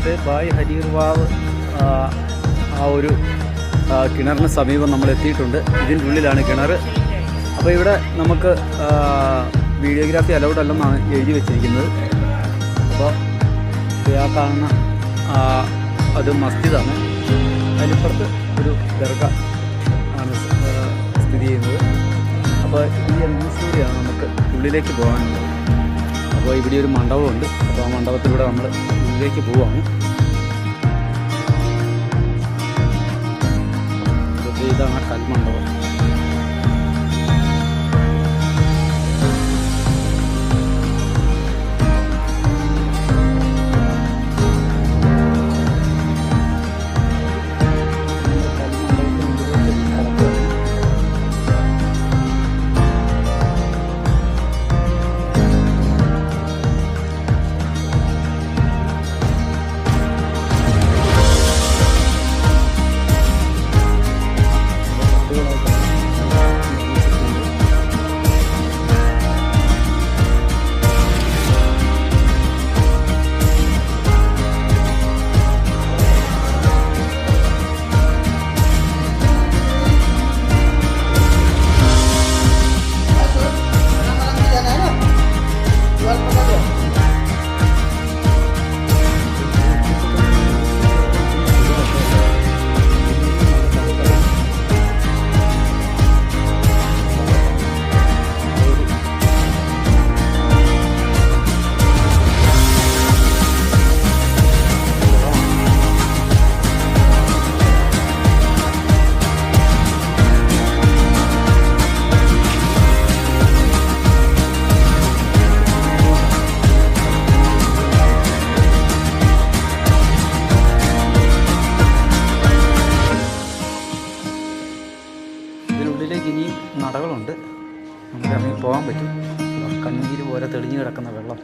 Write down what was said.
ഇവിടുത്തെ ബായ് ഹരീർവാവ് ആ ഒരു കിണറിന് സമീപം നമ്മൾ എത്തിയിട്ടുണ്ട്. ഇതിൻ്റെ ഉള്ളിലാണ് കിണർ. അപ്പോൾ ഇവിടെ നമുക്ക് വീഡിയോഗ്രാഫി അലൗഡ് അല്ലെന്നാണ് എഴുതി വെച്ചിരിക്കുന്നത്. അപ്പോൾ ആ കാണുന്ന അത് മസ്ജിദാണ്. അതിലിപ്പുറത്ത് ഒരു ദർഗ ആണ് സ്ഥിതി ചെയ്യുന്നത്. അപ്പോൾ ഈ എൻട്രൻസിലൂടെയാണ് നമുക്ക് ഉള്ളിലേക്ക് പോകാനുള്ളത്. അപ്പോൾ ഇവിടെ ഒരു മണ്ഡപമുണ്ട്. അപ്പോൾ ആ മണ്ഡപത്തിലൂടെ നമ്മൾ ഉള്ളിലേക്ക് പോവുകയാണ്. ഇതാണ് കൽമണ്ഡപം. ഇതിനുള്ളിലേക്ക് ഇനിയും നടകളുണ്ട്. നമുക്ക് ഇറങ്ങി പോകാൻ പറ്റും. കണ്ണീര് പോലെ തെളിഞ്ഞു കിടക്കുന്ന വെള്ളം